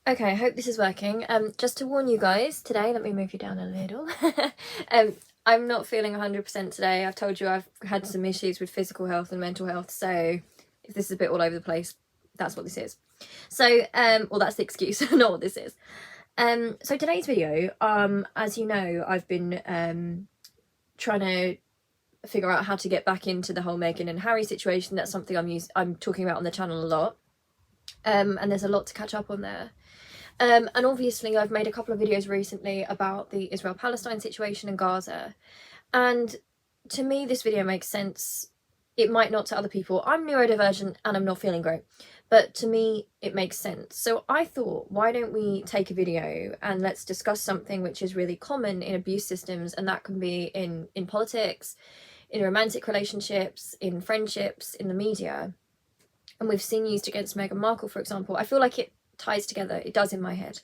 Okay, I hope this is working. Just to warn you guys, today, let me move you down a little. I'm not feeling 100% today. I've told you I've had some issues with physical health and mental health, so if this is a bit all over the place, that's what this is. So, well, that's the excuse, not what this is. So today's video, as you know, I've been trying to figure out how to get back into the whole Meghan and Harry situation. That's something I'm talking about on the channel a lot, and there's a lot to catch up on there. And obviously I've made a couple of videos recently about the Israel-Palestine situation in Gaza, and to me this video makes sense. It might not to other people. I'm neurodivergent and I'm not feeling great, but to me it makes sense. So I thought, why don't we take a video and let's discuss something which is really common in abuse systems, and that can be in politics, in romantic relationships, in friendships, in the media, and we've seen used against Meghan Markle, for example. I feel like it ties together, it does in my head.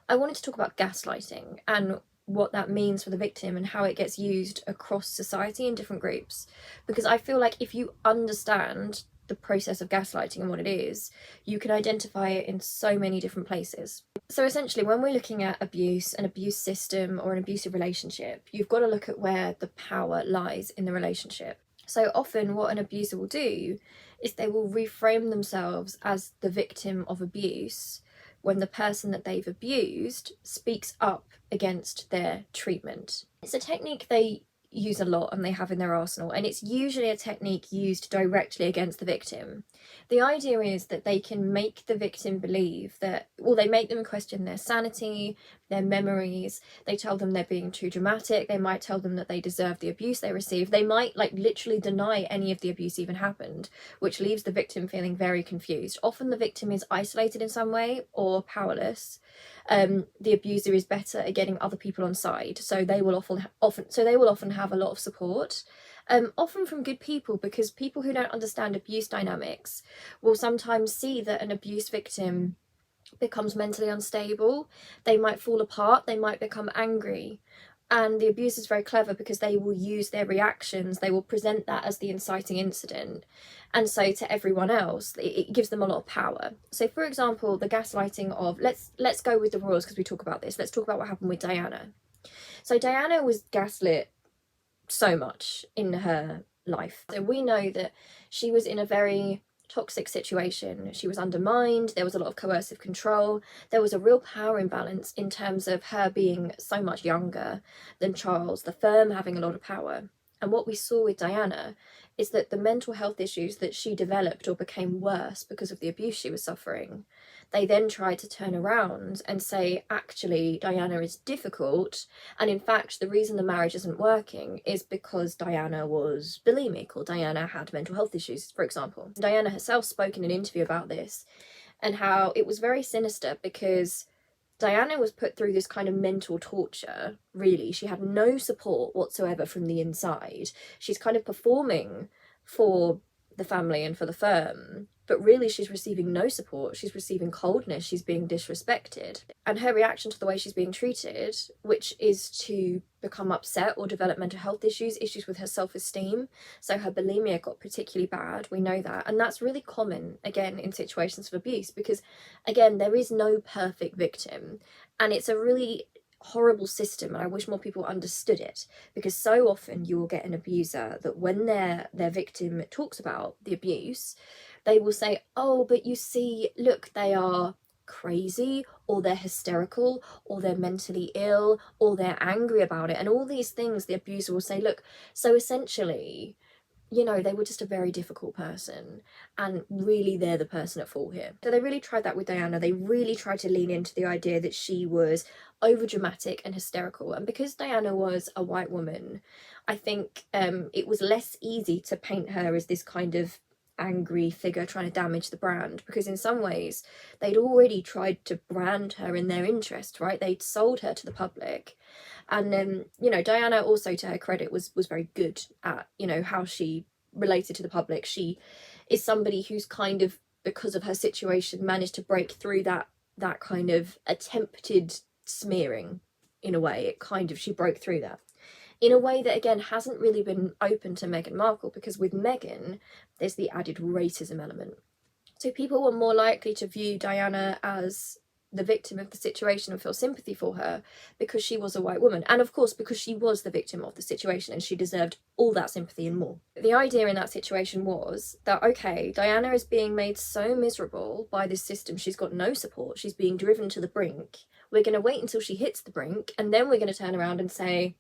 I wanted to talk about gaslighting and what that means for the victim and how it gets used across society in different groups, because I feel like if you understand the process of gaslighting and what it is, you can identify it in so many different places. So essentially, when we're looking at abuse, an abuse system or an abusive relationship, you've got to look at where the power lies in the relationship. So often what an abuser will do is they will reframe themselves as the victim of abuse when the person that they've abused speaks up against their treatment. It's a technique they use a lot and they have in their arsenal, and it's usually a technique used directly against the victim. The idea is that they can make the victim believe that, well, they make them question their sanity, their memories, they tell them they're being too dramatic, they might tell them that they deserve the abuse they received, they might like literally deny any of the abuse even happened, which leaves the victim feeling very confused. Often the victim is isolated in some way or powerless. The abuser is better at getting other people on side, so they will often have a lot of support, often from good people, because people who don't understand abuse dynamics will sometimes see that an abuse victim becomes mentally unstable, they might fall apart, they might become angry. And the abuser is very clever because they will use their reactions, they will present that as the inciting incident. And so to everyone else, it gives them a lot of power. So for example, the gaslighting of, let's go with the royals because we talk about this. Let's talk about what happened with Diana. So Diana was gaslit so much in her life. So we know that she was in a very toxic situation. She was undermined, there was a lot of coercive control, there was a real power imbalance in terms of her being so much younger than Charles, the firm having a lot of power. And what we saw with Diana is that the mental health issues that she developed or became worse because of the abuse she was suffering, they then tried to turn around and say, actually, Diana is difficult, and in fact the reason the marriage isn't working is because Diana was bulimic or Diana had mental health issues, for example. Diana herself spoke in an interview about this and how it was very sinister because Diana was put through this kind of mental torture, really. She had no support whatsoever from the inside. She's kind of performing for the family and for the firm, but really she's receiving no support. She's receiving coldness, she's being disrespected. And her reaction to the way she's being treated, which is to become upset or develop mental health issues with her self-esteem. So her bulimia got particularly bad, we know that. And that's really common, again, in situations of abuse, because, again, there is no perfect victim. And it's a really horrible system, and I wish more people understood it, because so often you will get an abuser that when their victim talks about the abuse, they will say, oh, but you see, look, they are crazy, or they're hysterical, or they're mentally ill, or they're angry about it, and all these things the abuser will say. Look, so essentially, you know, they were just a very difficult person, and really they're the person at fault here. So they really tried that with Diana. They really tried to lean into the idea that she was overdramatic and hysterical, and because Diana was a white woman, I think it was less easy to paint her as this kind of angry figure trying to damage the brand, because in some ways they'd already tried to brand her in their interest, right? They'd sold her to the public. And you know, Diana also, to her credit, was very good at, you know, how she related to the public. She is somebody who's kind of, because of her situation, managed to break through that kind of attempted smearing. In a way, she broke through that in a way that, again, hasn't really been open to Meghan Markle, because with Meghan there's the added racism element. So people were more likely to view Diana as the victim of the situation and feel sympathy for her because she was a white woman. And of course, because she was the victim of the situation and she deserved all that sympathy and more. The idea in that situation was that, okay, Diana is being made so miserable by this system. She's got no support. She's being driven to the brink. We're going to wait until she hits the brink, and then we're going to turn around and say,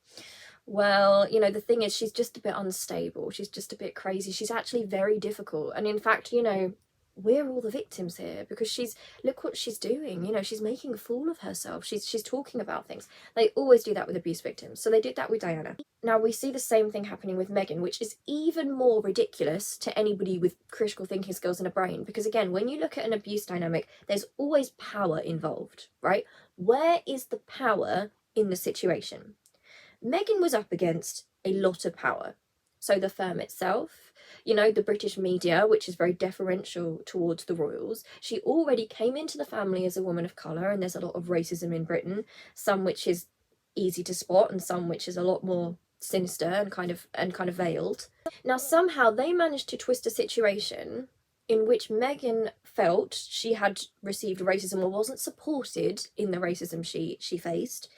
well, you know, the thing is, she's just a bit unstable. She's just a bit crazy. She's actually very difficult. And in fact, you know, we're all the victims here because look what she's doing. You know, she's making a fool of herself. She's talking about things. They always do that with abuse victims. So they did that with Diana. Now we see the same thing happening with Meghan, which is even more ridiculous to anybody with critical thinking skills and a brain. Because again, when you look at an abuse dynamic, there's always power involved, right? Where is the power in the situation? Meghan was up against a lot of power. So the firm itself, you know, the British media, which is very deferential towards the royals. She already came into the family as a woman of colour, and there's a lot of racism in Britain, some which is easy to spot and some which is a lot more sinister and kind of veiled. Now somehow they managed to twist a situation in which Meghan felt she had received racism or wasn't supported in the racism she faced.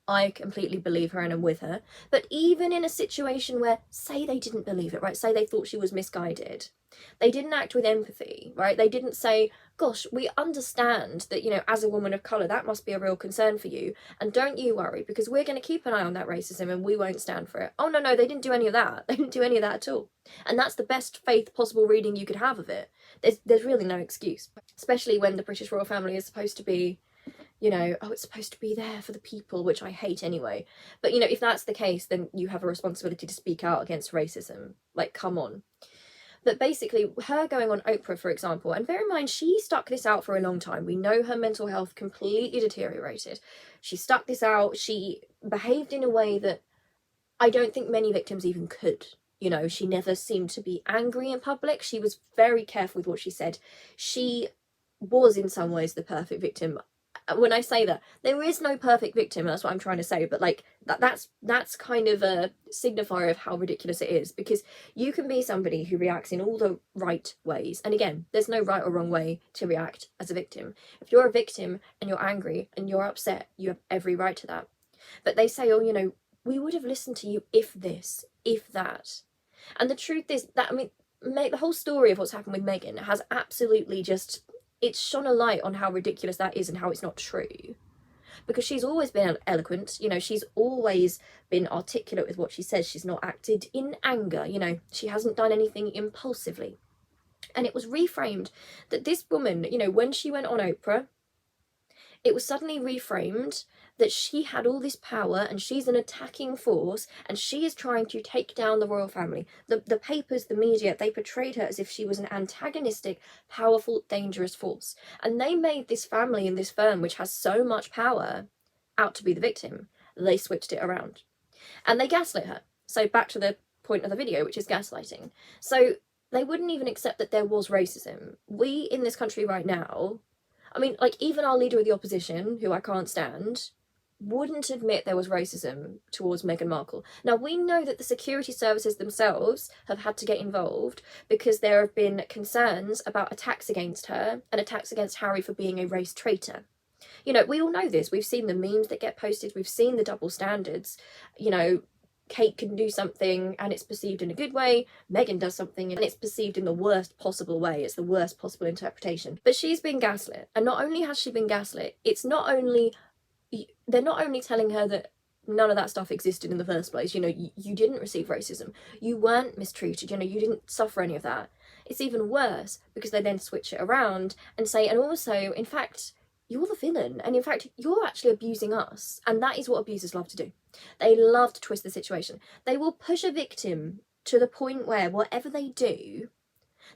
I completely believe her and am with her. But even in a situation where, say they didn't believe it, right? Say they thought she was misguided. They didn't act with empathy, right? They didn't say, gosh, we understand that, you know, as a woman of colour, that must be a real concern for you. And don't you worry, because we're going to keep an eye on that racism and we won't stand for it. Oh, no, they didn't do any of that. They didn't do any of that at all. And that's the best faith possible reading you could have of it. There's really no excuse, especially when the British royal family is supposed to be, you know, oh, it's supposed to be there for the people, which I hate anyway. But, you know, if that's the case, then you have a responsibility to speak out against racism. Like, come on. But basically, her going on Oprah, for example, and bear in mind, she stuck this out for a long time. We know her mental health completely deteriorated. She stuck this out. She behaved in a way that I don't think many victims even could. You know, she never seemed to be angry in public. She was very careful with what she said. She was in some ways the perfect victim. When I say that, there is no perfect victim, that's what I'm trying to say, but like that's kind of a signifier of how ridiculous it is, because you can be somebody who reacts in all the right ways, and again, there's no right or wrong way to react as a victim. If you're a victim and you're angry and you're upset, you have every right to that. But they say, oh, you know, we would have listened to you if this, if that. And the truth is that, I mean, the whole story of what's happened with Meghan has absolutely just, it's shone a light on how ridiculous that is and how it's not true. Because she's always been eloquent, you know, she's always been articulate with what she says. She's not acted in anger, you know, she hasn't done anything impulsively. And it was reframed that this woman, you know, when she went on Oprah, it was suddenly reframed that she had all this power and she's an attacking force and she is trying to take down the royal family. The papers, the media, they portrayed her as if she was an antagonistic, powerful, dangerous force. And they made this family and this firm, which has so much power, out to be the victim. They switched it around. And they gaslit her. So back to the point of the video, which is gaslighting. So they wouldn't even accept that there was racism. We in this country right now, I mean, like, even our leader of the opposition, who I can't stand, wouldn't admit there was racism towards Meghan Markle. Now, we know that the security services themselves have had to get involved because there have been concerns about attacks against her and attacks against Harry for being a race traitor. You know, we all know this. We've seen the memes that get posted. We've seen the double standards. You know, Kate can do something and it's perceived in a good way. Meghan does something and it's perceived in the worst possible way. It's the worst possible interpretation. But she's been gaslit. And not only has she been gaslit, they're not only telling her that none of that stuff existed in the first place. You know, you didn't receive racism. You weren't mistreated. You know, you didn't suffer any of that. It's even worse because they then switch it around and say, and also, in fact, you're the villain, and in fact, you're actually abusing us. And that is what abusers love to do. They love to twist the situation. They will push a victim to the point where, whatever they do,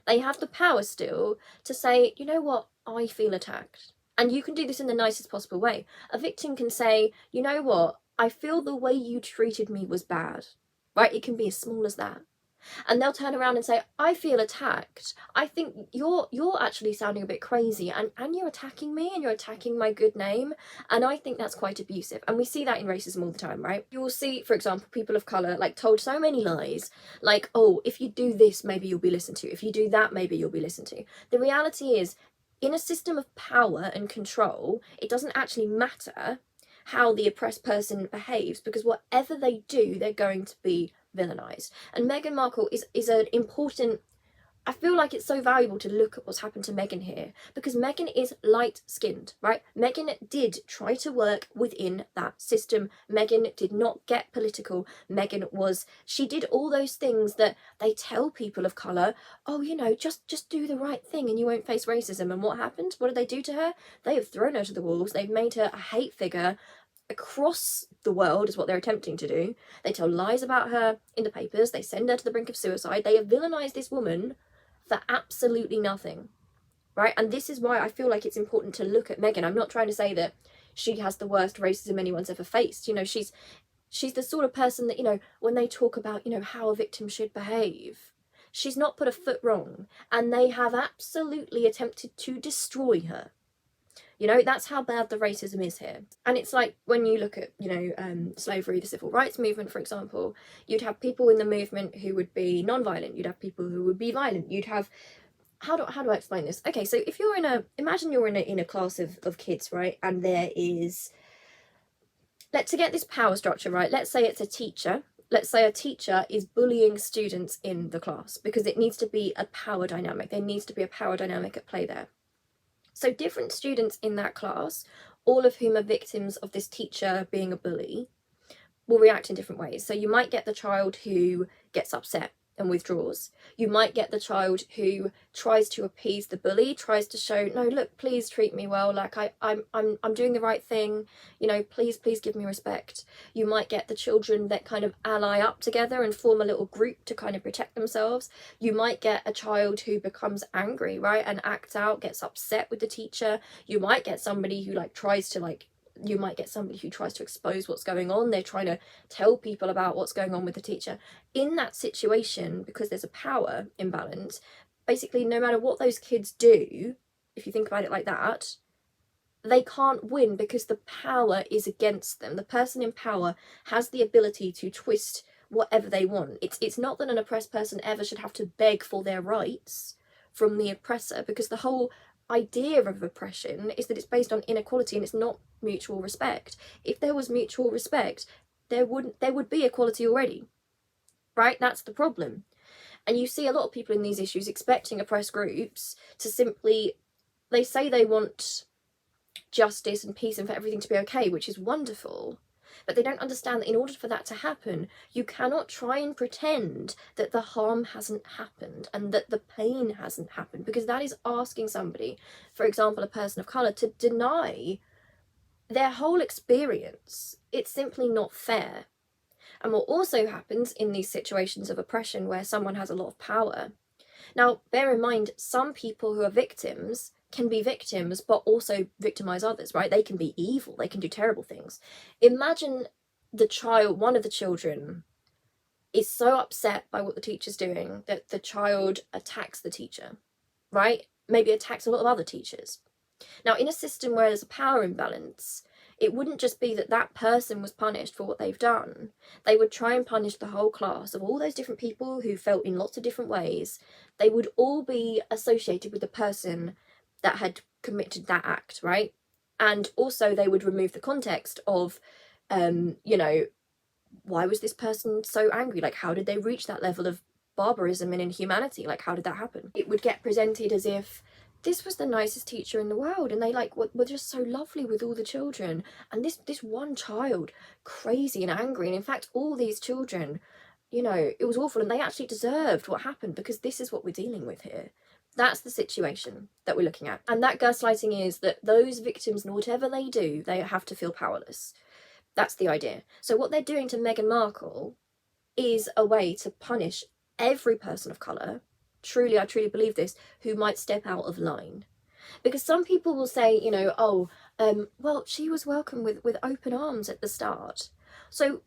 they have the power still to say, you know what, I feel attacked. And you can do this in the nicest possible way. A victim can say, you know what, I feel the way you treated me was bad. Right? It can be as small as that. And they'll turn around and say, I feel attacked. I think you're actually sounding a bit crazy and you're attacking me and you're attacking my good name. And I think that's quite abusive. And we see that in racism all the time, right? You will see, for example, people of colour like told so many lies, like, oh, if you do this, maybe you'll be listened to. If you do that, maybe you'll be listened to. The reality is, In a system of power and control, it doesn't actually matter how the oppressed person behaves, because whatever they do, they're going to be villainized. And Meghan Markle is an important, I feel like it's so valuable to look at what's happened to Meghan here, because Meghan is light-skinned, right? Meghan did try to work within that system. Meghan did not get political. She did all those things that they tell people of colour, oh, you know, just do the right thing and you won't face racism. And what happened? What did they do to her? They have thrown her to the wolves. They've made her a hate figure across the world, is what they're attempting to do. They tell lies about her in the papers. They send her to the brink of suicide. They have villainized this woman for absolutely nothing, right? And this is why I feel like it's important to look at Meghan. I'm not trying to say that she has the worst racism anyone's ever faced. You know, she's the sort of person that, you know, when they talk about, you know, how a victim should behave, she's not put a foot wrong, and they have absolutely attempted to destroy her. You know, that's how bad the racism is here. And it's like when you look at, you know, slavery, the civil rights movement, for example, you'd have people in the movement who would be non-violent. You'd have people who would be violent. You'd have, how do I explain this? Okay, so if you're imagine you're in a class of kids, right? And there is, to get this power structure right, let's say it's a teacher. Let's say a teacher is bullying students in the class, because it needs to be a power dynamic. There needs to be a power dynamic at play there. So different students in that class, all of whom are victims of this teacher being a bully, will react in different ways. So you might get the child who gets upset and withdraws. You might get the child who tries to appease the bully, tries to show, no, look, please treat me well, like I'm doing the right thing, you know, please give me respect. You might get the children that kind of ally up together and form a little group to kind of protect themselves. You might get a child who becomes angry, right, and acts out, gets upset with the teacher. You might get somebody who you might get somebody who tries to expose what's going on. They're trying to tell people about what's going on with the teacher. In that situation, because there's a power imbalance, basically no matter what those kids do, if you think about it like that, they can't win because the power is against them. The person in power has the ability to twist whatever they want. It's not that an oppressed person ever should have to beg for their rights from the oppressor, because the whole idea of oppression is that it's based on inequality and it's not mutual respect. If there was mutual respect, there would be equality already, right? That's the problem. And you see a lot of people in these issues expecting oppressed groups to simply, they say they want justice and peace and for everything to be okay, which is wonderful, but they don't understand that in order for that to happen, you cannot try and pretend that the harm hasn't happened and that the pain hasn't happened, because that is asking somebody, for example, a person of colour, to deny their whole experience. It's simply not fair. And what also happens in these situations of oppression where someone has a lot of power, now bear in mind, some people who are victims can be victims but also victimize others, right? They can be evil, they can do terrible things. Imagine one of the children is so upset by what the teacher's doing that the child attacks the teacher, right? Maybe attacks a lot of other teachers. Now, in a system where there's a power imbalance, it wouldn't just be that that person was punished for what they've done. They would try and punish the whole class of all those different people who felt in lots of different ways. They would all be associated with the person that had committed that act, right? And also they would remove the context of, you know, why was this person so angry? Like, how did they reach that level of barbarism and inhumanity? Like, how did that happen? It would get presented as if this was the nicest teacher in the world and they were just so lovely with all the children, and this one child crazy and angry, and in fact all these children, you know, it was awful and they actually deserved what happened because this is what we're dealing with here. That's the situation that we're looking at. And that gaslighting is that those victims, whatever they do, they have to feel powerless. That's the idea. So what they're doing to Meghan Markle is a way to punish every person of colour, I truly believe this, who might step out of line. Because some people will say, you know, oh, well, she was welcomed with open arms at the start. So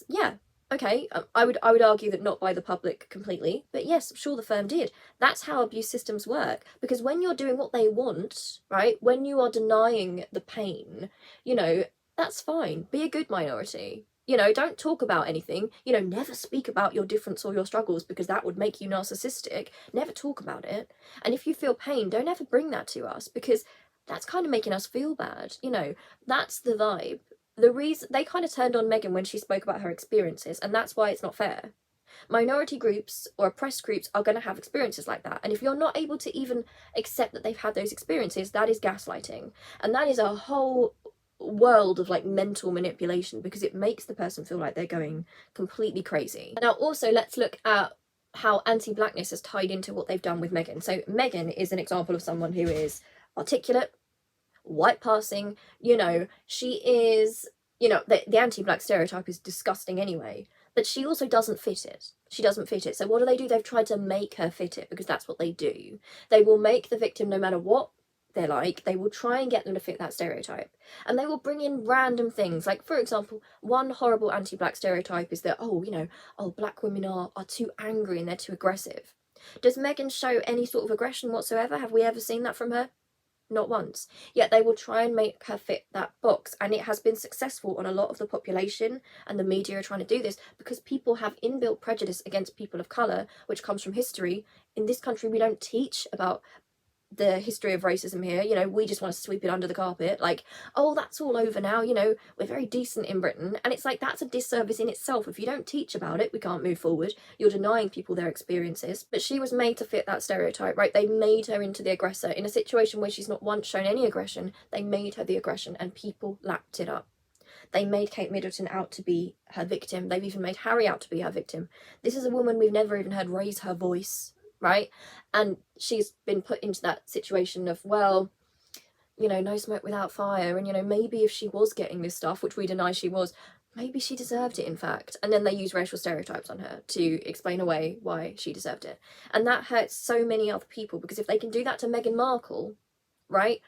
yeah, okay, I would argue that not by the public completely, but yes, sure, the firm did. That's how abuse systems work. Because when you're doing what they want, right, when you are denying the pain, you know, that's fine. Be a good minority. You know, don't talk about anything. You know, never speak about your difference or your struggles, because that would make you narcissistic. Never talk about it. And if you feel pain, don't ever bring that to us, because that's kind of making us feel bad. You know, that's the vibe. The reason they kind of turned on Meghan when she spoke about her experiences, and that's why it's not fair. Minority groups or oppressed groups are going to have experiences like that. And if you're not able to even accept that they've had those experiences, that is gaslighting. And that is a whole world of like mental manipulation, because it makes the person feel like they're going completely crazy. Now also, let's look at how anti-blackness has tied into what they've done with Meghan. So Meghan is an example of someone who is articulate, white passing, you know, she is, you know, the anti-black stereotype is disgusting anyway, but she also doesn't fit it. She doesn't fit it. So what do? They've tried to make her fit it, because that's what they do. They will make the victim, no matter what they're like, they will try and get them to fit that stereotype. And they will bring in random things. Like, for example, one horrible anti-black stereotype is that, oh, you know, oh, black women are too angry and they're too aggressive. Does Meghan show any sort of aggression whatsoever? Have we ever seen that from her? Not once. Yet they will try and make her fit that box, and it has been successful on a lot of the population, and the media are trying to do this because people have inbuilt prejudice against people of colour, which comes from history. In this country, we don't teach about the history of racism here. You know, we just want to sweep it under the carpet, like, oh, that's all over now, you know, we're very decent in Britain. And it's like, that's a disservice in itself. If you don't teach about it, we can't move forward. You're denying people their experiences. But she was made to fit that stereotype, right? They made her into the aggressor in a situation where she's not once shown any aggression. They made her the aggression, and people lapped it up. They made Kate Middleton out to be her victim. They've even made Harry out to be her victim. This is a woman we've never even heard raise her voice, right? And she's been put into that situation of, well, you know, no smoke without fire. And, you know, maybe if she was getting this stuff, which we deny she was, maybe she deserved it, in fact. And then they use racial stereotypes on her to explain away why she deserved it. And that hurts so many other people, because if they can do that to Meghan Markle, right,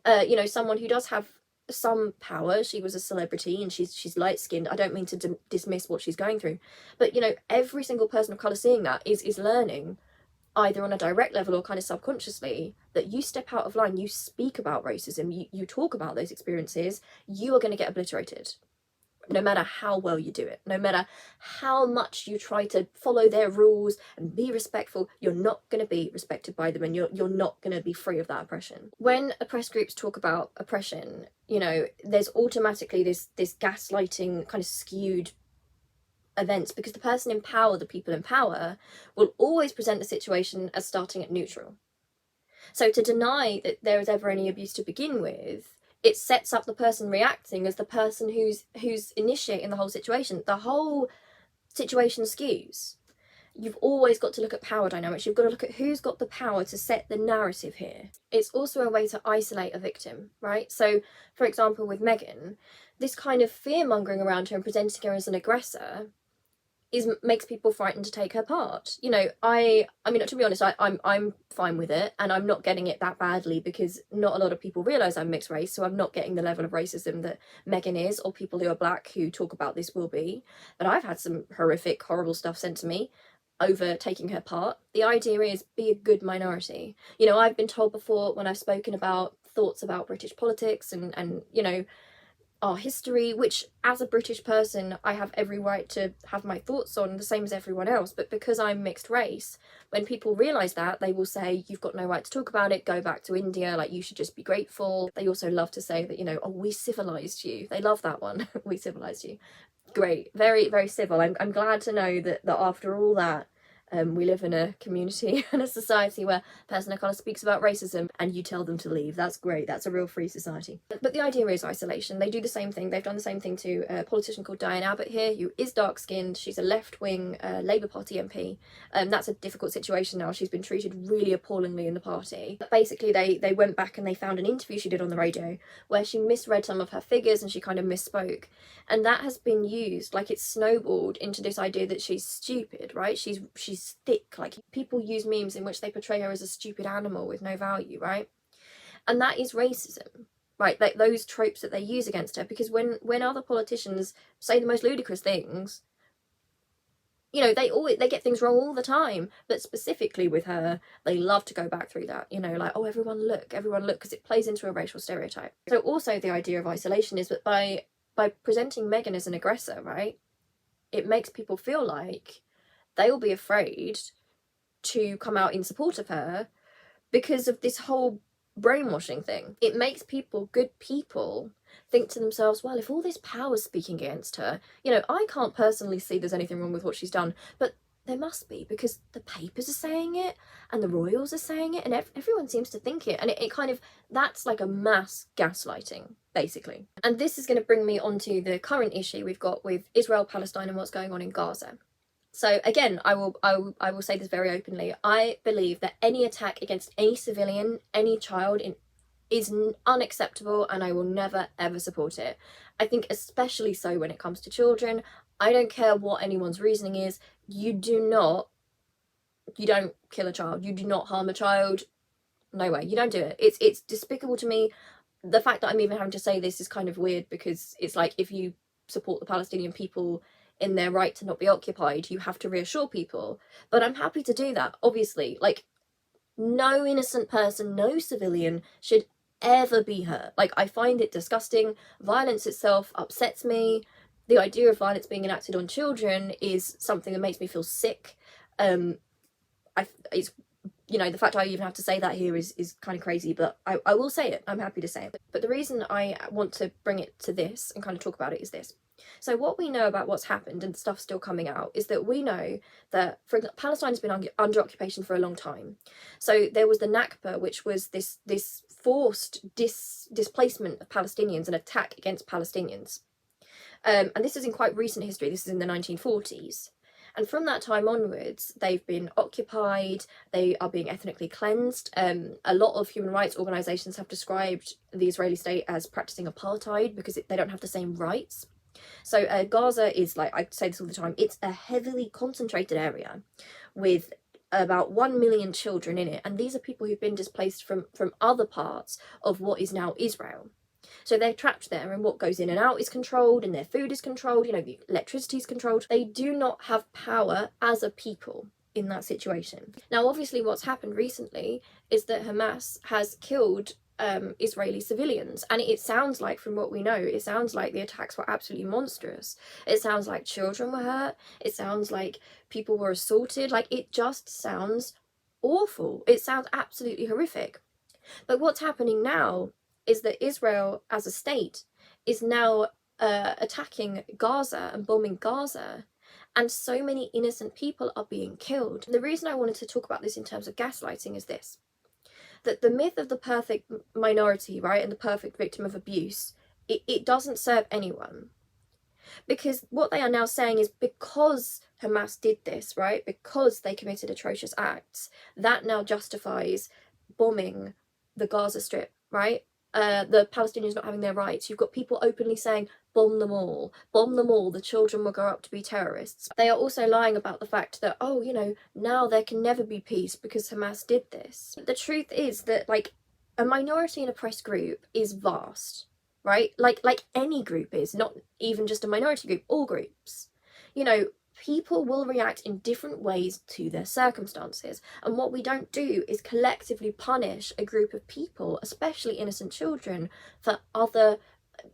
you know, someone who does have some power, she was a celebrity and she's light-skinned. I don't mean to dismiss what she's going through, but, you know, every single person of colour seeing that is learning, either on a direct level or kind of subconsciously, that you step out of line, you speak about racism, you talk about those experiences, you are going to get obliterated. No matter how well you do it, no matter how much you try to follow their rules and be respectful, you're not going to be respected by them, and you're not going to be free of that oppression. When oppressed groups talk about oppression, you know, there's automatically this gaslighting kind of skewed events, because the person in power, the people in power, will always present the situation as starting at neutral. So to deny that there is ever any abuse to begin with, it sets up the person reacting as the person who's initiating the whole situation. The whole situation skews. You've always got to look at power dynamics. You've got to look at who's got the power to set the narrative here. It's also a way to isolate a victim, right? So, for example, with Meghan, this kind of fear-mongering around her and presenting her as an aggressor makes people frightened to take her part. You know, I mean, to be honest, I'm fine with it, and I'm not getting it that badly, because not a lot of people realise I'm mixed race, so I'm not getting the level of racism that Meghan is, or people who are black who talk about this will be. But I've had some horrific, horrible stuff sent to me over taking her part. The idea is, be a good minority. You know, I've been told before, when I've spoken about thoughts about British politics and you know, our history, which as a British person I have every right to have my thoughts on, the same as everyone else, but because I'm mixed race, when people realise that, they will say, you've got no right to talk about it, go back to India, like, you should just be grateful. They also love to say that, you know, oh, we civilised you. They love that one. We civilised you. Great, very, very civil. I'm glad to know that after all that, we live in a community and a society where a person of colour speaks about racism and you tell them to leave. That's great. That's a real free society. But the idea is isolation. They do the same thing. They've done the same thing to a politician called Diane Abbott here, who is dark-skinned. She's a left-wing Labour Party MP. That's a difficult situation now. She's been treated really appallingly in the party. But basically, they went back and they found an interview she did on the radio where she misread some of her figures and she kind of misspoke. And that has been used, like, it's snowballed into this idea that she's stupid, right? She's thick. Like, people use memes in which they portray her as a stupid animal with no value, right? And that is racism, right? Like, those tropes that they use against her, because when other politicians say the most ludicrous things, you know, they get things wrong all the time, but specifically with her, they love to go back through that, you know, like, oh, everyone look, because it plays into a racial stereotype. So also the idea of isolation is that by by presenting Meghan as an aggressor, right, it makes people feel like they will be afraid to come out in support of her because of this whole brainwashing thing. It makes people, good people, think to themselves, well, if all this power's speaking against her, you know, I can't personally see there's anything wrong with what she's done, but there must be, because the papers are saying it and the royals are saying it and everyone seems to think it, and it kind of, that's like a mass gaslighting, basically. And this is going to bring me onto the current issue we've got with Israel, Palestine, and what's going on in Gaza. So again, I will say this very openly. I believe that any attack against any civilian, any child, is unacceptable, and I will never ever support it. I think especially so when it comes to children. I don't care what anyone's reasoning is. You don't kill a child. You do not harm a child. No way. You don't do it. It's despicable to me. The fact that I'm even having to say this is kind of weird, because it's like, if you support the Palestinian people in their right to not be occupied, you have to reassure people. But I'm happy to do that, obviously. Like, no innocent person, no civilian should ever be hurt. Like, I find it disgusting. Violence itself upsets me. The idea of violence being enacted on children is something that makes me feel sick. It's, you know, the fact I even have to say that here is kind of crazy, but I will say it. I'm happy to say it. But the reason I want to bring it to this and kind of talk about it is this. So what we know about what's happened, and stuff still coming out, is that we know that, for example, Palestine has been under occupation for a long time. So there was the Nakba, which was this forced displacement of Palestinians, an attack against Palestinians. And this is in quite recent history. This is in the 1940s. And from that time onwards, they've been occupied, they are being ethnically cleansed. A lot of human rights organisations have described the Israeli state as practising apartheid because they don't have the same rights. So Gaza is, like, I say this all the time, it's a heavily concentrated area with about 1 million children in it. And these are people who've been displaced from other parts of what is now Israel. So they're trapped there, and what goes in and out is controlled, and their food is controlled, you know, the electricity is controlled. They do not have power as a people in that situation. Now, obviously, what's happened recently is that Hamas has killed Israeli civilians, and it sounds like, from what we know, it sounds like the attacks were absolutely monstrous. It sounds like children were hurt. It sounds like people were assaulted. Like, it just sounds awful. It sounds absolutely horrific. But what's happening now is that Israel as a state is now attacking Gaza and bombing Gaza, and so many innocent people are being killed. The reason I wanted to talk about this in terms of gaslighting is this: that the myth of the perfect minority, right, and the perfect victim of abuse, it doesn't serve anyone. Because what they are now saying is, because Hamas did this, right, because they committed atrocious acts, that now justifies bombing the Gaza Strip, right? The Palestinians not having their rights. You've got people openly saying, bomb them all, the children will grow up to be terrorists. They are also lying about the fact that, oh, you know, now there can never be peace because Hamas did this. The truth is that, like, a minority and oppressed group is vast, right? Like any group is, not even just a minority group, all groups. You know, people will react in different ways to their circumstances, and what we don't do is collectively punish a group of people, especially innocent children, for other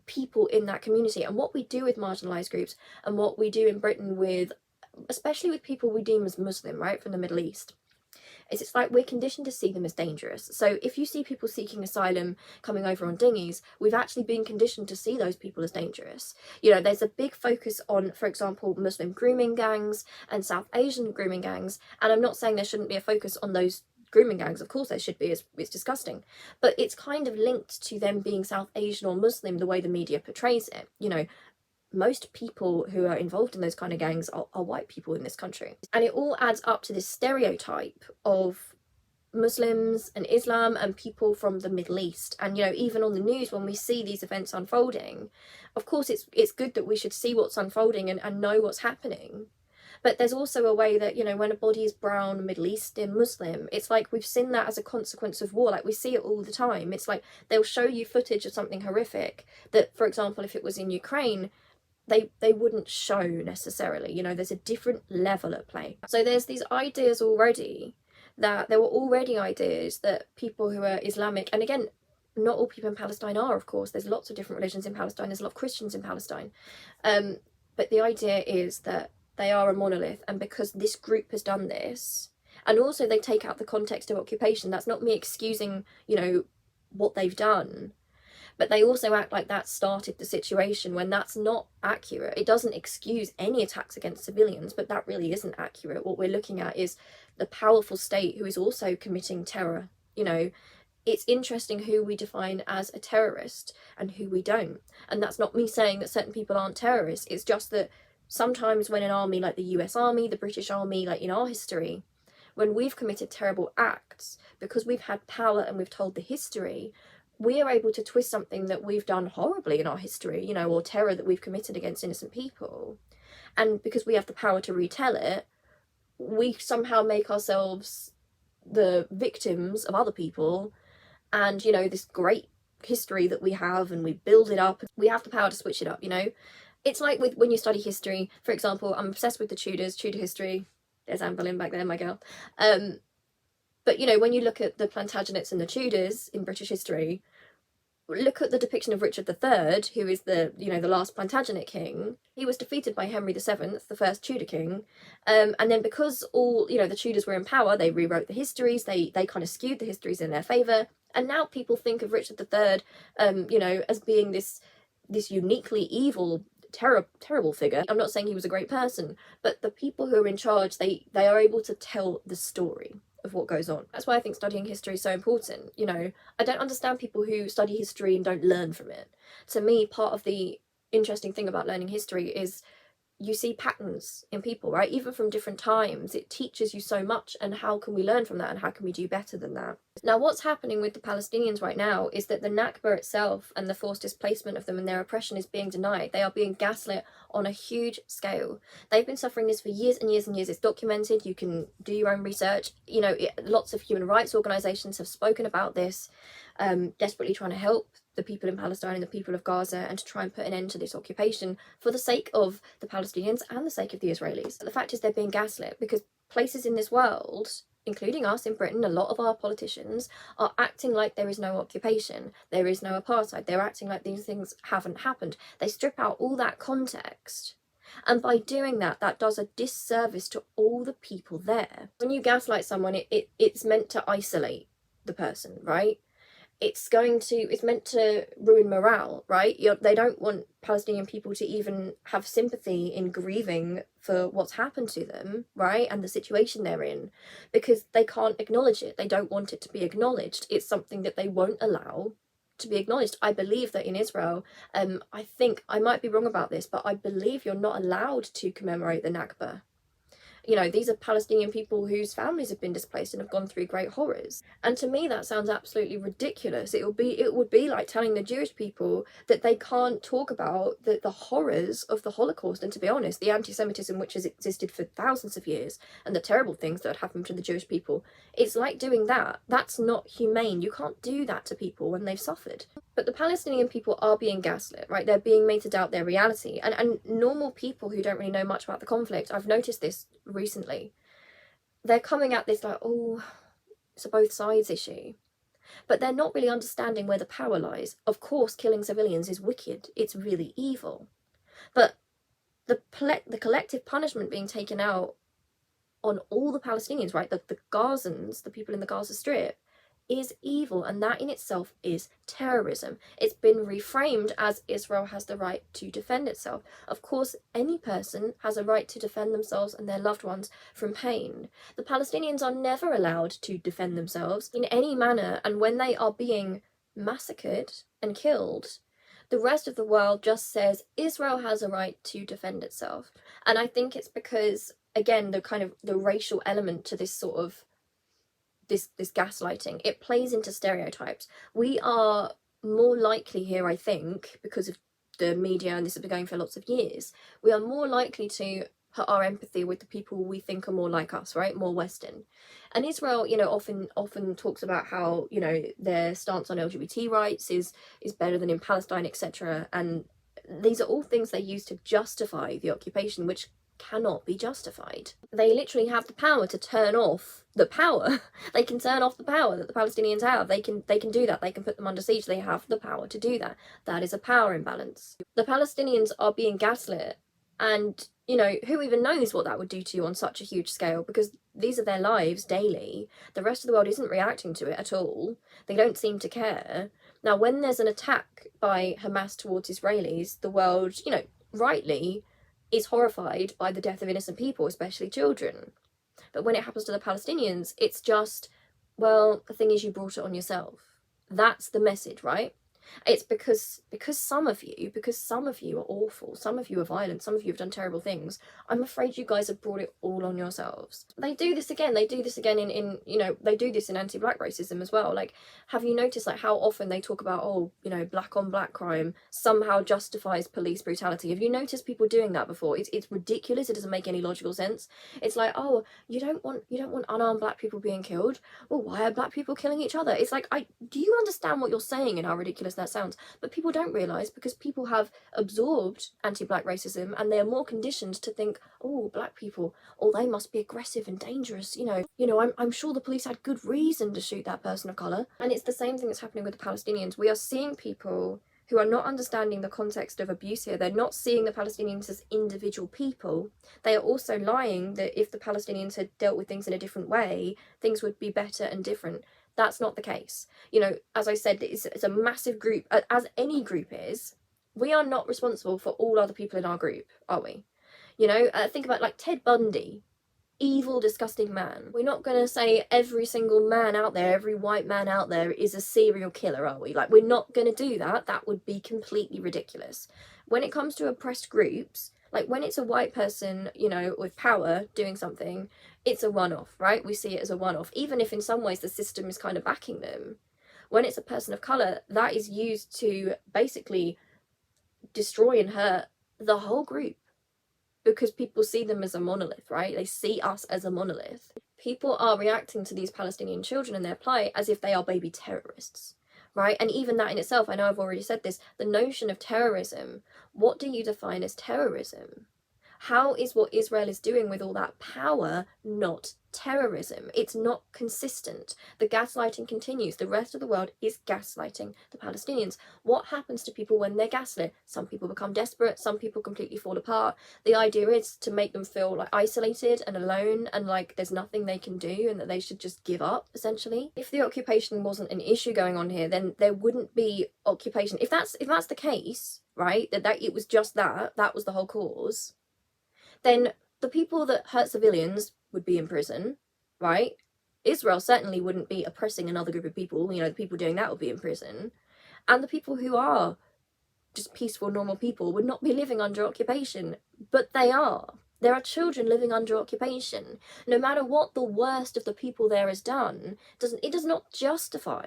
people in that community. And what we do with marginalised groups, and what we do in Britain with, especially with people we deem as Muslim, right, from the Middle East, is it's like we're conditioned to see them as dangerous. So if you see people seeking asylum coming over on dinghies, we've actually been conditioned to see those people as dangerous. You know, there's a big focus on, for example, Muslim grooming gangs and South Asian grooming gangs, and I'm not saying there shouldn't be a focus on those grooming gangs. Of course there should be, it's disgusting, but it's kind of linked to them being South Asian or Muslim, the way the media portrays it. You know, most people who are involved in those kind of gangs are white people in this country. And it all adds up to this stereotype of Muslims and Islam and people from the Middle East. And, you know, even on the news, when we see these events unfolding, of course it's good that we should see what's unfolding and know what's happening. But there's also a way that, you know, when a body is brown, Middle Eastern, Muslim, it's like we've seen that as a consequence of war. Like, we see it all the time. It's like they'll show you footage of something horrific that, for example, if it was in Ukraine, they wouldn't show necessarily. You know, there's a different level at play. So there's these ideas already, that there were already ideas that people who are Islamic, and again, not all people in Palestine are, of course. There's lots of different religions in Palestine. There's a lot of Christians in Palestine. But the idea is that they are a monolith, and because this group has done this, and also they take out the context of occupation. That's not me excusing, you know, what they've done, but they also act like that started the situation when that's not accurate. It doesn't excuse any attacks against civilians, but that really isn't accurate. What we're looking at is the powerful state who is also committing terror. You know, it's interesting who we define as a terrorist and who we don't. And that's not me saying that certain people aren't terrorists. It's just that sometimes when an army like the US Army, the British Army, like in our history, when we've committed terrible acts, because we've had power and we've told the history, we are able to twist something that we've done horribly in our history, you know, or terror that we've committed against innocent people. And because we have the power to retell it, we somehow make ourselves the victims of other people. And, you know, this great history that we have, and we build it up, we have the power to switch it up, you know. It's like with when you study history, for example, I'm obsessed with the Tudors, Tudor history. There's Anne Boleyn back there, my girl. But, you know, when you look at the Plantagenets and the Tudors in British history, look at the depiction of Richard III, who is the, you know, the last Plantagenet king. He was defeated by Henry VII, the first Tudor king. And then because all, you know, the Tudors were in power, they rewrote the histories, they kind of skewed the histories in their favour. And now people think of Richard III, you know, as being this uniquely evil, terrible figure. I'm not saying he was a great person, but the people who are in charge, they are able to tell the story of what goes on. That's why I think studying history is so important. You know, I don't understand people who study history and don't learn from it. To me, part of the interesting thing about learning history is you see patterns in people, right? Even from different times, it teaches you so much. And how can we learn from that, and how can we do better than that? Now, what's happening with the Palestinians right now is that the Nakba itself and the forced displacement of them and their oppression is being denied. They are being gaslit on a huge scale. They've been suffering this for years and years and years. It's documented. You can do your own research. You know, lots of human rights organisations have spoken about this, desperately trying to help the people in Palestine and the people of Gaza, and to try and put an end to this occupation for the sake of the Palestinians and the sake of the Israelis. But the fact is they're being gaslit because places in this world, including us in Britain, a lot of our politicians are acting like there is no occupation, there is no apartheid. They're acting like these things haven't happened. They strip out all that context. And by doing that, that does a disservice to all the people there. When you gaslight someone, it's meant to isolate the person, right? It's meant to ruin morale, right? They don't want Palestinian people to even have sympathy in grieving for what's happened to them, right? And the situation they're in, because they can't acknowledge it. They don't want it to be acknowledged. It's something that they won't allow to be acknowledged. I believe that in Israel, I think, I might be wrong about this, but I believe you're not allowed to commemorate the Nakba. You know, these are Palestinian people whose families have been displaced and have gone through great horrors. And to me, that sounds absolutely ridiculous. It would be like telling the Jewish people that they can't talk about the horrors of the Holocaust. And to be honest, the anti-Semitism which has existed for thousands of years, and the terrible things that happened to the Jewish people, it's like doing that. That's not humane. You can't do that to people when they've suffered. But the Palestinian people are being gaslit, right? They're being made to doubt their reality. And normal people who don't really know much about the conflict, I've noticed this recently, they're coming at this like, oh, it's a both sides issue. But they're not really understanding where the power lies. Of course, killing civilians is wicked. It's really evil. But the collective punishment being taken out on all the Palestinians, right? The Gazans, the people in the Gaza Strip, is evil, and that in itself is terrorism. It's been reframed as Israel has the right to defend itself. Of course, any person has a right to defend themselves and their loved ones from pain. The Palestinians are never allowed to defend themselves in any manner, and when they are being massacred and killed, the rest of the world just says Israel has a right to defend itself. And I think it's because, again, the racial element to this sort of this gaslighting, it plays into stereotypes. We are more likely here, I think, because of the media, and this has been going for lots of years, we are more likely to put our empathy with the people we think are more like us, right? More Western. And Israel, you know, often talks about how, you know, their stance on LGBT rights is better than in Palestine, etc. And these are all things they use to justify the occupation, which cannot be justified. They literally have the power to turn off the power. They can turn off the power that the Palestinians have. They can do that. They can put them under siege. They have the power to do that. That is a power imbalance. The Palestinians are being gaslit, and you know, who even knows what that would do to you on such a huge scale, because these are their lives daily. The rest of the world isn't reacting to it at all. They don't seem to care. Now, when there's an attack by Hamas towards Israelis, the world, you know, rightly is horrified by the death of innocent people, especially children. But when it happens to the Palestinians, it's just, well, the thing is, you brought it on yourself. That's the message, right? It's because some of you are awful, some of you are violent, some of you have done terrible things. I'm afraid you guys have brought it all on yourselves. They do this again in you know, they do this in anti-black racism as well. Like, have you noticed like how often they talk about, oh, you know, black on black crime somehow justifies police brutality? Have you noticed people doing that before? It's ridiculous. It doesn't make any logical sense. It's like, oh, you don't want unarmed black people being killed. Well, why are black people killing each other? It's like, do you understand what you're saying and how ridiculous that sounds? But people don't realise, because people have absorbed anti-black racism and they're more conditioned to think, oh, black people, oh, they must be aggressive and dangerous, you know, I'm sure the police had good reason to shoot that person of colour. And it's the same thing that's happening with the Palestinians. We are seeing people who are not understanding the context of abuse here. They're not seeing the Palestinians as individual people. They are also lying that if the Palestinians had dealt with things in a different way, things would be better and different. That's not the case. You know, as I said, it's a massive group, as any group is. We are not responsible for all other people in our group, are we? You know, think about like Ted Bundy, evil, disgusting man. We're not going to say every single man out there, every white man out there is a serial killer, are we? Like, we're not going to do that. That would be completely ridiculous. When it comes to oppressed groups, like when it's a white person, you know, with power doing something, it's a one-off, right? We see it as a one-off, even if in some ways the system is kind of backing them. When it's a person of colour, that is used to basically destroy and hurt the whole group, because people see them as a monolith, right? They see us as a monolith. People are reacting to these Palestinian children and their plight as if they are baby terrorists, right? And even that in itself, I know I've already said this, the notion of terrorism, what do you define as terrorism? How is what Israel is doing with all that power not terrorism? It's not consistent. The gaslighting continues. The rest of the world is gaslighting the Palestinians. What happens to people when they're gaslit? Some people become desperate, some people completely fall apart. The idea is to make them feel like isolated and alone and like there's nothing they can do and that they should just give up, essentially. If the occupation wasn't an issue going on here, then there wouldn't be occupation. If that's the case, right, that it was just that was the whole cause, then the people that hurt civilians would be in prison, right? Israel certainly wouldn't be oppressing another group of people, you know, the people doing that would be in prison. And the people who are just peaceful, normal people would not be living under occupation, but they are. There are children living under occupation. No matter what the worst of the people there has done, it does not justify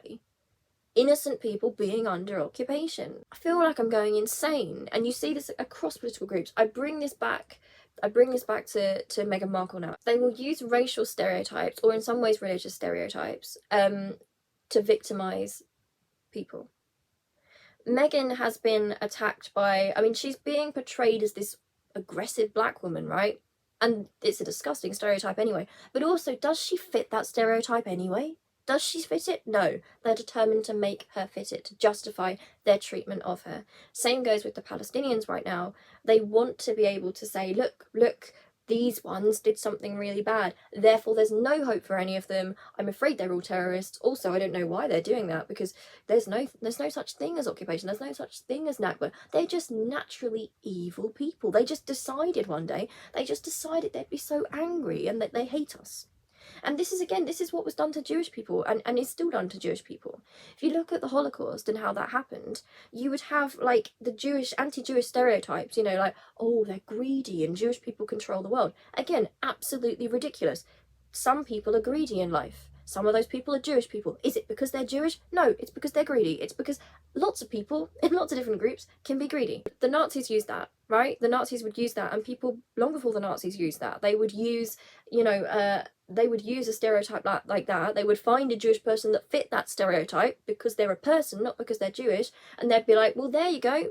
innocent people being under occupation. I feel like I'm going insane, and you see this across political groups. I bring this back to Meghan Markle now. They will use racial stereotypes, or in some ways religious stereotypes, to victimise people. Meghan has been attacked by, I mean, she's being portrayed as this aggressive black woman, right? And it's a disgusting stereotype anyway. But also, does she fit that stereotype anyway? Does she fit it? No. They're determined to make her fit it, to justify their treatment of her. Same goes with the Palestinians right now. They want to be able to say, look, these ones did something really bad. Therefore, there's no hope for any of them. I'm afraid they're all terrorists. Also, I don't know why they're doing that, because there's no such thing as occupation. There's no such thing as Nakba. They're just naturally evil people. They just decided one day, they'd be so angry and that they hate us. And this is what was done to Jewish people and is still done to Jewish people. If you look at the Holocaust and how that happened, you would have like the anti-Jewish stereotypes, you know, like, oh, they're greedy and Jewish people control the world. Again, absolutely ridiculous. Some people are greedy in life. Some of those people are Jewish people. Is it because they're Jewish? No, it's because they're greedy. It's because lots of people in lots of different groups can be greedy. The Nazis used that, right? The Nazis would use that, and people long before the Nazis used that. They would use, you know, they would use a stereotype like that. They would find a Jewish person that fit that stereotype because they're a person, not because they're Jewish, and they'd be like, well, there you go.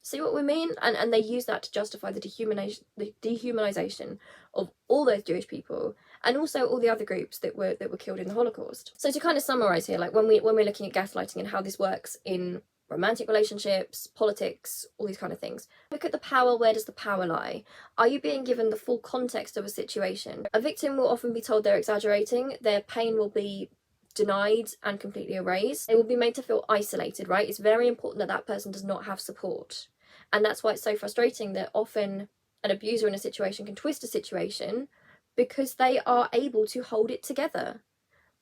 See what we mean? And they use that to justify the dehumanization of all those Jewish people, and also all the other groups that were killed in the Holocaust. So to kind of summarize here, like when we're looking at gaslighting and how this works in romantic relationships, politics, all these kind of things. Look at the power. Where does the power lie? Are you being given the full context of a situation? A victim will often be told they're exaggerating, their pain will be denied and completely erased. They will be made to feel isolated, right? It's very important that that person does not have support. And that's why it's so frustrating that often an abuser in a situation can twist a situation because they are able to hold it together.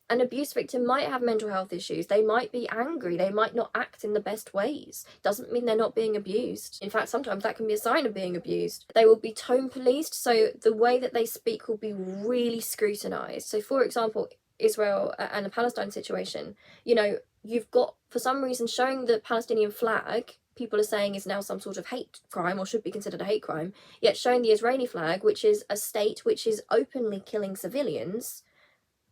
An abuse victim might have mental health issues, they might be angry, they might not act in the best ways. Doesn't mean they're not being abused. In fact, sometimes that can be a sign of being abused. They will be tone policed, so the way that they speak will be really scrutinised. So for example, Israel and the Palestine situation, you know, you've got, for some reason, showing the Palestinian flag, people are saying is now some sort of hate crime or should be considered a hate crime, yet showing the Israeli flag, which is a state which is openly killing civilians,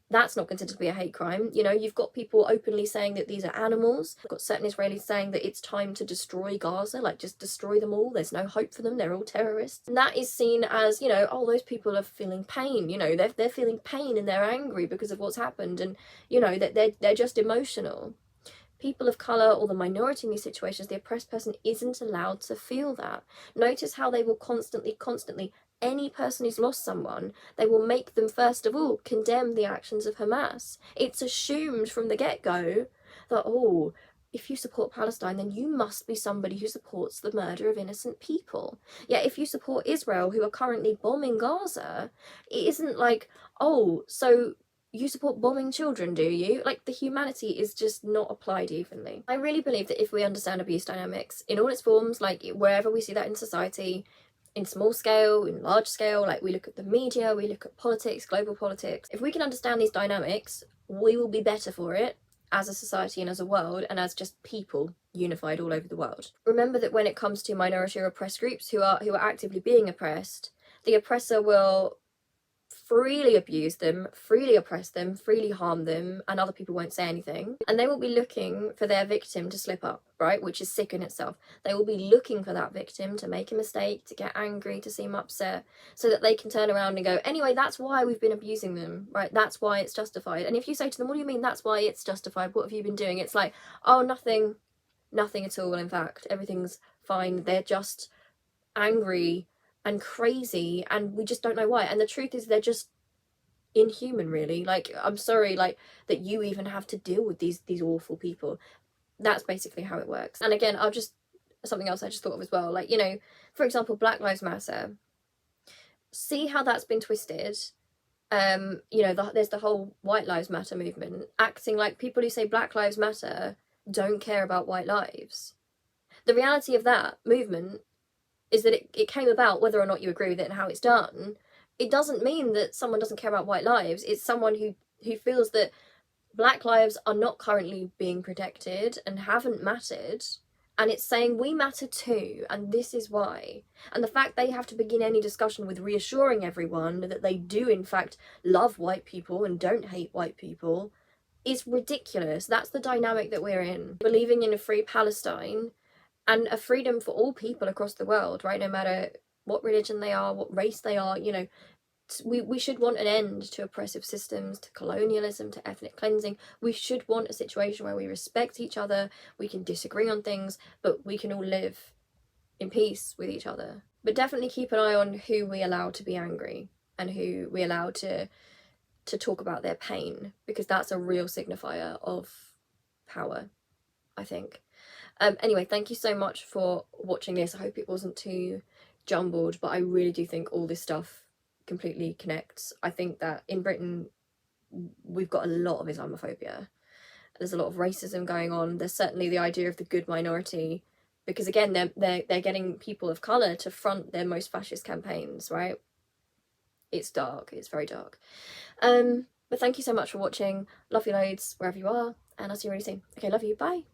that's not considered to be a hate crime. You know, you've got people openly saying that these are animals. You've got certain Israelis saying that it's time to destroy Gaza, like just destroy them all. There's no hope for them. They're all terrorists. And that is seen as, you know, oh, those people are feeling pain. You know, they're feeling pain and they're angry because of what's happened. And, you know, that they're just emotional. People of colour or the minority in these situations, the oppressed person isn't allowed to feel that. Notice how they will constantly, any person who's lost someone, they will make them first of all condemn the actions of Hamas. It's assumed from the get-go that, oh, if you support Palestine, then you must be somebody who supports the murder of innocent people. Yet if you support Israel, who are currently bombing Gaza, it isn't like, oh, so you support bombing children, do you? Like, the humanity is just not applied evenly. I really believe that if we understand abuse dynamics in all its forms, like wherever we see that in society, in small scale, in large scale, like we look at the media, we look at politics, global politics. If we can understand these dynamics, we will be better for it as a society and as a world and as just people unified all over the world. Remember that when it comes to minority or oppressed groups who are actively being oppressed, the oppressor will freely abuse them, freely oppress them, freely harm them, and other people won't say anything. And they will be looking for their victim to slip up, right? Which is sick in itself. They will be looking for that victim to make a mistake, to get angry, to seem upset, so that they can turn around and go, anyway, that's why we've been abusing them, right? That's why it's justified. And if you say to them, what do you mean that's why it's justified? What have you been doing? It's like, oh, nothing at all. In fact, everything's fine. They're just angry and crazy and we just don't know why. And the truth is they're just inhuman, really. Like, I'm sorry, like, that you even have to deal with these awful people. That's basically how it works. And again, something else I just thought of as well, like, you know, for example, Black Lives Matter. See how that's been twisted. You know, there's the whole White Lives Matter movement, acting like people who say Black Lives Matter don't care about white lives. The reality of that movement is that it came about, whether or not you agree with it and how it's done, it doesn't mean that someone doesn't care about white lives. It's someone who feels that Black lives are not currently being protected and haven't mattered, and it's saying we matter too, and this is why. And the fact they have to begin any discussion with reassuring everyone that they do in fact love white people and don't hate white people is ridiculous. That's the dynamic that we're in. Believing in a free Palestine and a freedom for all people across the world, right? No matter what religion they are, what race they are, you know, we should want an end to oppressive systems, to colonialism, to ethnic cleansing. We should want a situation where we respect each other, we can disagree on things, but we can all live in peace with each other. But definitely keep an eye on who we allow to be angry and who we allow to talk about their pain, because that's a real signifier of power, I think. Anyway, thank you so much for watching this. I hope it wasn't too jumbled, but I really do think all this stuff completely connects. I think that in Britain, we've got a lot of Islamophobia. There's a lot of racism going on. There's certainly the idea of the good minority, because again, they're getting people of colour to front their most fascist campaigns, right? It's dark. It's very dark. But thank you so much for watching. Love you loads wherever you are, and I'll see you really soon. Okay, love you. Bye.